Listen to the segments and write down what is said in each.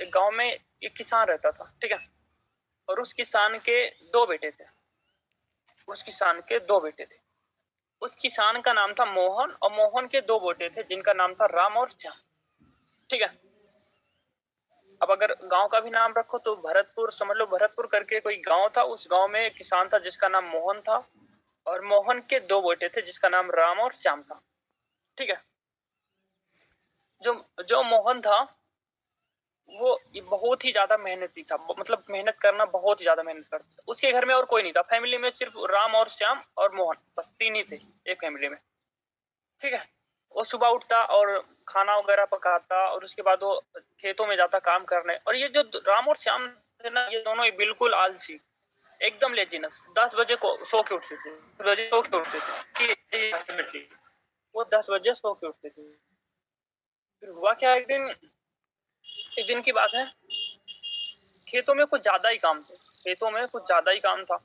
एक गांव में एक किसान रहता था, ठीक है। और उस किसान के दो बेटे थे। उस किसान के दो बेटे थे। उस किसान का नाम था मोहन, और मोहन के दो बेटे थे जिनका नाम था राम और श्याम, ठीक है। अब अगर गांव का भी नाम रखो तो भरतपुर समझ लो, भरतपुर करके कोई गांव था। उस गांव में एक किसान था जिसका नाम मोहन था, और मोहन के दो बेटे थे जिसका नाम राम और श्याम था, ठीक है। जो जो मोहन था वो बहुत ही ज्यादा मेहनती था, मतलब मेहनत करना बहुत ही ज्यादा मेहनत करता था। उसके घर में और कोई नहीं था, फैमिली में सिर्फ राम और श्याम और मोहन, बस तीन ही थे एक फैमिली में, ठीक है। वो सुबह उठता और खाना वगैरह पकाता, और उसके बाद वो खेतों में जाता काम करने। और ये जो राम और श्याम थे ना, ये दोनों ही बिल्कुल आलसी, एकदम लेजीनस। 10 बजे को सो के उठते थे, 10 बजे सो के उठते थे, वो 10 बजे सो के उठते थे। फिर हुआ क्या, एक दिन की बात है, खेतों में कुछ ज्यादा ही काम थे, खेतों में कुछ ज्यादा ही काम था।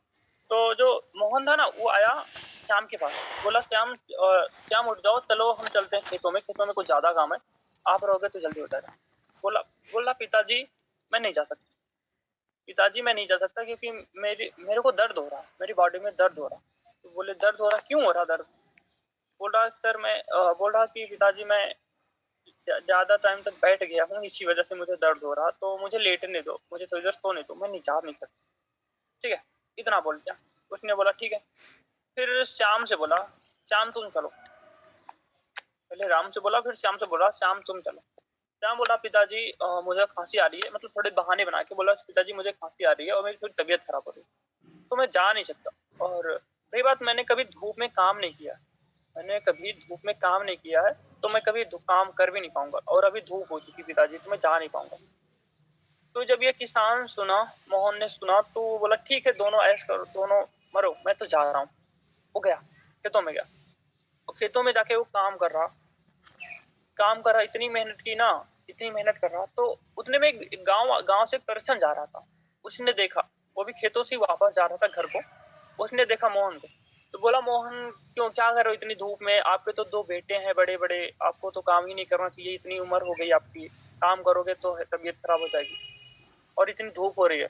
तो जो मोहन था ना, वो आया श्याम के पास, बोला श्याम श्याम उठ जाओ, चलो हम चलते हैं खेतों में, खेतों में कुछ ज्यादा काम है, आप रहोगे तो जल्दी हो जाएगा। बोला बोला पिताजी मैं नहीं जा सकता, पिताजी मैं नहीं जा सकता, क्योंकि मेरे को दर्द हो रहा है, मेरी बॉडी में दर्द हो रहा है। तो बोले दर्द हो रहा, क्यों हो रहा दर्द? बोल रहा सर मैं बोल रहा कि पिताजी मैं ज्यादा टाइम तक बैठ गया हूँ, इसी वजह से मुझे दर्द हो रहा, तो मुझे लेटने दो, मुझे थोड़ी देर सोने दो, मैं नहीं जा नहीं सकता, ठीक है। इतना बोल दिया। उसने बोला ठीक है। फिर श्याम से बोला श्याम तुम चलो, पहले राम से बोला फिर श्याम से बोला श्याम तुम चलो। श्याम बोला पिताजी मुझे खांसी आ रही है, मतलब थोड़े बहाने बना के बोला पिताजी मुझे खांसी आ रही है और मेरी थोड़ी तबीयत खराब हो रही है, तो मैं जा नहीं सकता। और रही बात, मैंने कभी धूप में काम नहीं किया, मैंने कभी धूप में काम नहीं किया है, तो मैं कभी काम कर भी नहीं पाऊंगा, और अभी धूप हो चुकी पिताजी, तो मैं जा नहीं पाऊंगा। तो जब ये किसान सुना, मोहन ने सुना, तो वो बोला ठीक है दोनों ऐश करो, दोनों मरो, मैं तो जा रहा हूँ। वो गया, खेतों में गया, और खेतों में जाके वो काम कर रहा, इतनी मेहनत की ना, इतनी मेहनत कर रहा। तो उतने में एक गांव गांव से एक पर्सन जा रहा था, उसने देखा, वो भी खेतों से वापस जा रहा था घर को, उसने देखा मोहन को। तो बोला मोहन क्यों, क्या कर रहे हो इतनी धूप में, आपके तो दो बेटे हैं बड़े बड़े, आपको तो काम ही नहीं करना चाहिए, इतनी उम्र हो गई आपकी, काम करोगे तो तबीयत खराब हो जाएगी, और इतनी धूप हो रही है।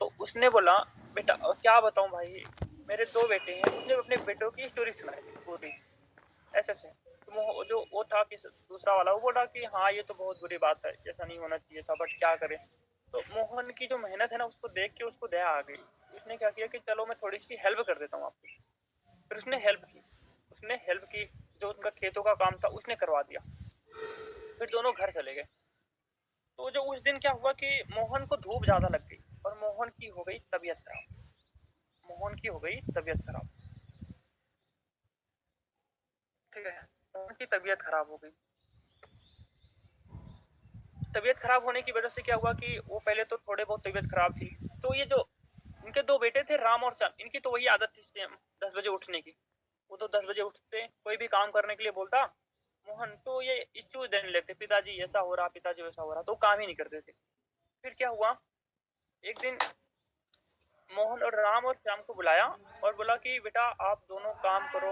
तो उसने बोला बेटा क्या बताऊं भाई, मेरे दो बेटे हैं। उसने अपने बेटों की स्टोरी सुनाई पूरी, ऐसे से। तो जो वो था कि दूसरा वाला, वो बोला कि हाँ ये तो बहुत बुरी बात है, ऐसा नहीं होना चाहिए था, बट क्या करें। तो मोहन की जो मेहनत है ना, उसको देख के उसको दया आ गई। उसने क्या किया कि चलो मैं थोड़ी सी हेल्प कर देता हूँ आपकी। फिर उसने हेल्प की, जो उनका खेतों का काम था उसने करवा दिया। फिर दोनों घर चले गए। तो जो उस दिन क्या हुआ कि मोहन को धूप ज्यादा लग गई, और मोहन की हो गई तबीयत खराब, मोहन की हो गई तबीयत खराब, ठीक है। मोहन की तबीयत खराब हो गई। तबीयत खराब होने की वजह से क्या हुआ कि वो पहले तो थोड़े बहुत तबीयत खराब थी, तो ये जो इनके दो बेटे थे राम और श्याम, इनकी तो वही आदत थी सेम 10 बजे उठने की। वो तो 10 बजे उठते, कोई भी काम करने के लिए बोलता मोहन, तो ये एक्सक्यूज देने लगते, पिताजी ऐसा हो रहा, पिताजी वैसा हो रहा, तो काम ही नहीं करते थे। फिर क्या हुआ, एक दिन मोहन और राम और श्याम को बुलाया और बोला कि बेटा आप दोनों काम करो,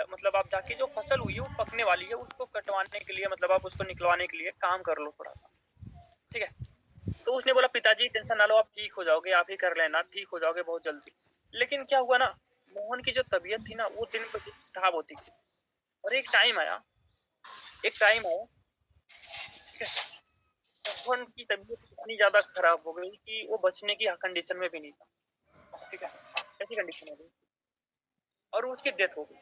मतलब आप जाके जो फसल हुई है वो पकने वाली है, उसको कटवाने के लिए, मतलब आप उसको निकलवाने के लिए काम कर लो थोड़ा सा, ठीक है। तो उसने बोला पिताजी टेंशन ना लो, आप ठीक हो जाओगे, आप ही कर लेना, ठीक हो जाओगे बहुत जल्दी। लेकिन क्या हुआ ना, मोहन की जो तबीयत थी ना, वो दिन पर दिन खराब होती थी। और एक टाइम आया, ठीक है, मोहन की तबीयत इतनी ज्यादा खराब हो गई कि वो बचने की कंडीशन में भी नहीं था, ठीक है। ऐसी कंडीशन हो गई और उसकी डेथ हो गई।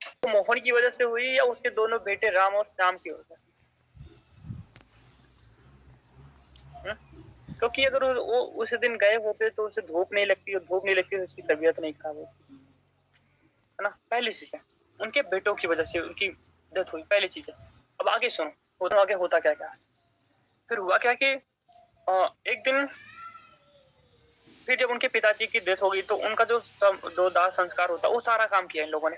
तो मोहन की वजह से हुई या उसके दोनों बेटे राम और श्याम की वजह से? क्योंकि अगर वो उस दिन गए होते तो उसे धूप नहीं लगती, और धूप नहीं लगती तो उसकी तबीयत नहीं खराब होती, है ना। पहली चीज है, उनके बेटों की वजह से उनकी डेथ हुई, पहली चीज है। अब आगे सुनो, होता आगे होता क्या क्या। फिर हुआ क्या कि एक दिन फिर जब उनके पिताजी की डेथ हो गई, तो उनका जो दाह संस्कार होता वो सारा काम किया इन लोगों ने।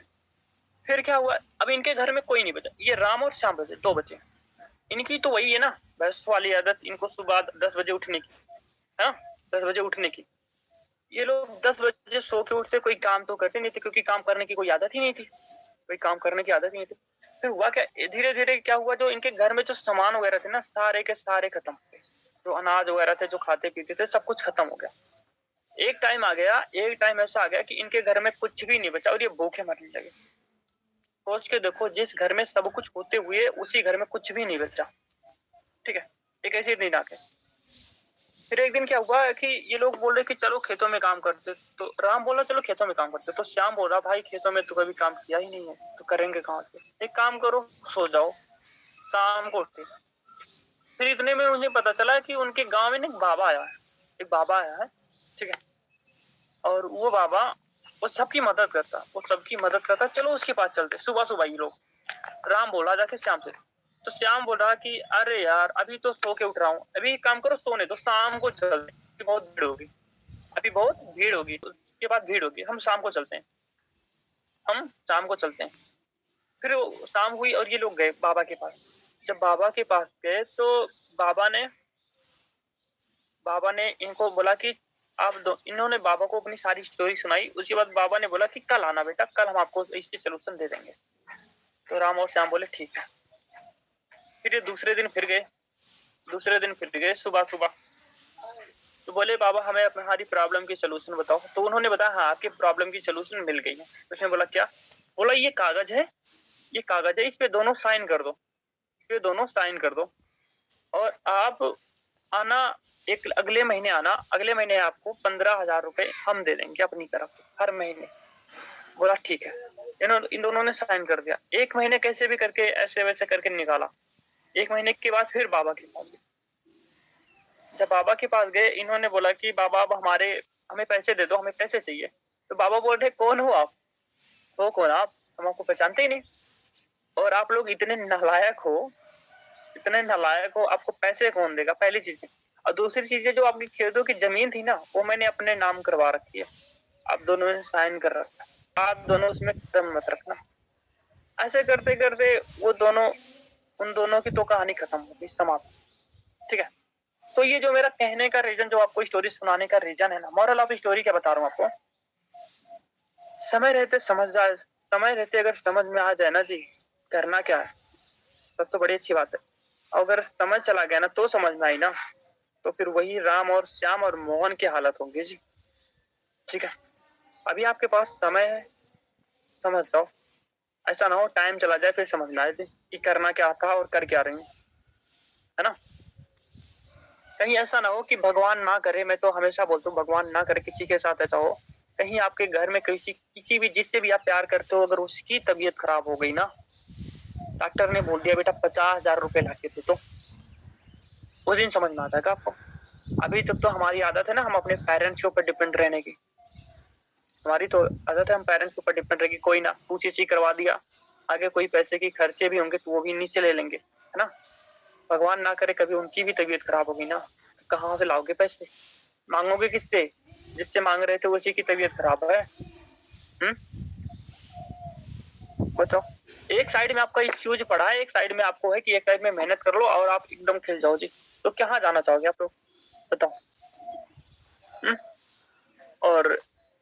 फिर क्या हुआ, अब इनके घर में कोई नहीं बचा, ये राम और श्याम बचे, दो बचे। इनकी तो वही है ना भैंस वाली आदत, इनको सुबह 10 बजे उठने की, है ना, 10 बजे उठने की। ये लोग 10 बजे सो के उठते, कोई काम तो करते नहीं थे, क्योंकि काम करने की कोई आदत ही नहीं थी, कोई काम करने की आदत ही नहीं थी। फिर हुआ क्या, धीरे धीरे क्या हुआ, जो इनके घर में जो सामान वगैरह थे ना, सारे के सारे खत्म हो गए। जो अनाज वगैरह थे, जो खाते पीते थे, सब कुछ खत्म हो गया। एक टाइम आ गया, एक टाइम ऐसा आ गया कि इनके घर में कुछ भी नहीं बचा और ये भूखे मरने लगे। सोच के देखो, जिस घर में सब कुछ होते हुए उसी घर में कुछ भी नहीं बचा। ठीक है, एक ऐसे दिन आ गए। फिर एक दिन क्या हुआ कि ये लोग बोल रहे कि चलो खेतों में काम करते, तो राम बोला चलो खेतों में काम करते, तो श्याम बोल रहा भाई खेतों में तो कभी काम किया ही नहीं है, तो करेंगे कहाँ से, एक काम करो सो जाओ। शाम को उठे, फिर इतने में मुझे पता चला कि उनके गांव में एक बाबा आया है, एक बाबा आया है। ठीक है, और वो बाबा वो सबकी मदद करता, वो सबकी मदद करता, चलो उसके पास चलते। सुबह सुबह ये लोग, राम बोला जाके श्याम से, तो श्याम बोल रहा कि अरे यार अभी तो सो के उठ रहा हूँ, अभी एक काम करो सोने दो, शाम को चलते, बहुत भीड़ होगी, अभी बहुत भीड़ होगी, उसके बाद भीड़ होगी, हम शाम को चलते हैं, हम शाम को चलते हैं। फिर शाम हुई और ये लोग गए बाबा के पास। जब बाबा के पास गए तो बाबा ने इनको बोला कि आप दो, इन्होंने बाबा को अपनी सारी स्टोरी सुनाई। उसके बाद बाबा ने बोला कि कल आना बेटा, कल हम आपको इसकी सोल्यूशन दे देंगे। तो राम और श्याम बोले ठीक है। फिर ये दूसरे दिन फिर गए सुबह सुबह, तो बोले बाबा हमें अपनी हमारी प्रॉब्लम की सोल्यूशन बताओ। तो उन्होंने बताया हाँ आपकी प्रॉब्लम की सोल्यूशन मिल गई है। उसने बोला क्या? बोला ये कागज है, ये कागज है, इस पे दोनों साइन कर दो, इस पे दोनों साइन कर दो, और आप आना एक अगले महीने आना, अगले महीने आपको 15,000 रुपए हम दे देंगे अपनी तरफ से हर महीने। बोला ठीक है। इन दोनों ने साइन कर दिया। एक महीने कैसे भी करके ऐसे वैसे करके निकाला। एक महीने के बाद फिर बाबा के पास गए। जब बाबा के पास गए, इन्होंने बोला कि बाबा अब हमें पैसे दे दो, हमें पैसे चाहिए। तो बाबा बोल रहे कौन हो आप, हो कौन आप, हम आपको पहचानते ही नहीं, और आप लोग इतने नालायक हो, इतने नालायक हो, आपको पैसे कौन देगा, पहली चीज। और दूसरी चीज है, जो आपकी खेतों की जमीन थी ना, वो मैंने अपने नाम करवा रखी है, आप दोनों ने साइन कर रखा है, आप दोनों उसमें कदम मत रखना। ऐसे करते करते वो दोनों, उन दोनों की तो कहानी खत्म हो गई, समाप्त। ठीक है, तो ये जो मेरा कहने का रीजन, जो आपको स्टोरी सुनाने का रीजन है ना, मॉरल ऑफ स्टोरी क्या बता रहा हूँ आपको, समय रहते समझ जाए, समय रहते अगर समझ में आ जाए ना जी करना क्या है, तब तो बड़ी अच्छी बात है। अगर समझ चला गया ना, तो समझ में आई ना, तो फिर वही राम और श्याम और मोहन की हालत होगी जी। ठीक है, अभी आपके पास समय है, समझ जाओ, ऐसा ना हो टाइम चला जाए फिर समझ में आए जी कि करना क्या था और कर क्या रही है ना। कहीं ऐसा ना हो कि भगवान ना करे, मैं तो हमेशा बोलता हूँ भगवान ना करे किसी के साथ ऐसा हो, कहीं आपके घर में किसी भी, जिससे भी आप प्यार करते हो, अगर उसकी तबीयत खराब हो गई ना, डॉक्टर ने बोल दिया बेटा 50,000 रुपए लाके दे, तो उस दिन समझ में आता है का आपको। अभी तक तो हमारी आदत है ना, हम अपने पेरेंट्स के ऊपर डिपेंड रहने की, हमारी तो आदत है हम पेरेंट्स के ऊपर डिपेंड रहेगी, कोई ना पूछी सी करवा दिया, आगे कोई पैसे की खर्चे भी होंगे तो वो भी नीचे ले लेंगे, है ना। भगवान ना करे कभी उनकी भी तबीयत खराब होगी ना, तो कहाँ से लाओगे पैसे, मांगोगे किससे, जिससे मांग रहे थे उसी की तबीयत खराब है। बताओ, एक साइड में आपका एक्सक्यूज पड़ा है, एक साइड में आपको है कि एक साइड में मेहनत कर लो और आप एकदम खिल जाओ जी, तो कहाँ जाना चाहोगे आप लोग बताओ। और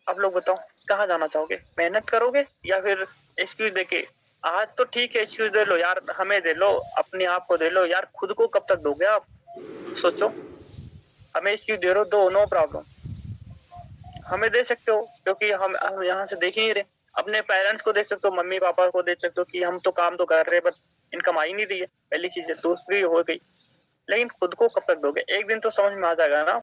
आप लोग बताओ कहाँ जाना चाहोगे, मेहनत करोगे या फिर एक्सक्यूज देके। आज तो ठीक है एक्सक्यूज दे लो यार, हमें दे लो, अपने आप को दे लो यार, खुद को कब तक दोगे आप, सोचो। हमें एक्सक्यूज दे रहे हो, दो, नो प्रॉब्लम, हमें दे सकते हो, क्योंकि हम यहाँ से देख ही नहीं रहे। अपने पेरेंट्स को देख सकते हो, मम्मी पापा को देख सकते हो कि हम तो काम तो कर रहे हैं, बस इनकम आ ही नहीं रही है, पहली चीज है। दूसरी हो गई, लेकिन खुद को कब तक दोगे, एक दिन तो समझ में आ जाएगा ना।